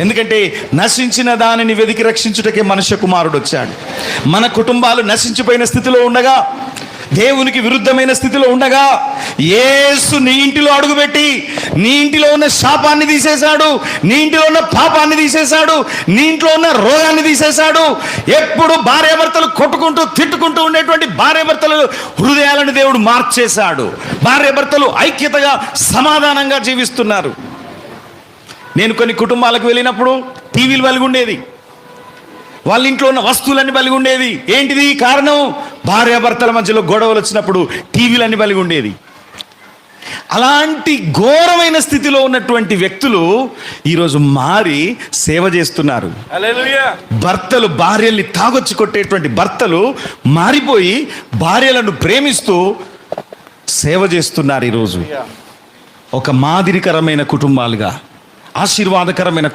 ఎందుకంటే నశించిన దానిని వెదికి రక్షించుటకే మనుష్య కుమారుడు వచ్చాడు. మన కుటుంబాలు నశించిపోయిన స్థితిలో ఉండగా, దేవునికి విరుద్ధమైన స్థితిలో ఉండగా, యేసు నీ ఇంటిలో అడుగుపెట్టి నీ ఇంటిలో ఉన్న శాపాన్ని తీసేశాడు, నీ ఇంటిలో ఉన్న పాపాన్ని తీసేశాడు, నీ ఇంట్లో ఉన్న రోగాన్ని తీసేశాడు. ఎప్పుడు భార్యాభర్తలు కొట్టుకుంటూ తిట్టుకుంటూ ఉండేటువంటి భార్యాభర్తలు హృదయాలను దేవుడు మార్చేశాడు. భార్యాభర్తలు ఐక్యతగా సమాధానంగా జీవిస్తున్నారు. నేను కొన్ని కుటుంబాలకు వెళ్ళినప్పుడు టీవీలు వెలిగి ఉండేది, వాళ్ళ ఇంట్లో ఉన్న వస్తువులన్నీ బలిగి ఉండేది. ఏంటిది కారణం? భార్యాభర్తల మధ్యలో గొడవలు వచ్చినప్పుడు టీవీలన్నీ బలిగి ఉండేది. అలాంటి ఘోరమైన స్థితిలో ఉన్నటువంటి వ్యక్తులు ఈరోజు మారి సేవ చేస్తున్నారు. భర్తలు భార్యల్ని తాగొచ్చి కొట్టేటువంటి భర్తలు మారిపోయి భార్యలను ప్రేమిస్తూ సేవ చేస్తున్నారు. ఈరోజు ఒక మాదిరికరమైన కుటుంబాలుగా, ఆశీర్వాదకరమైన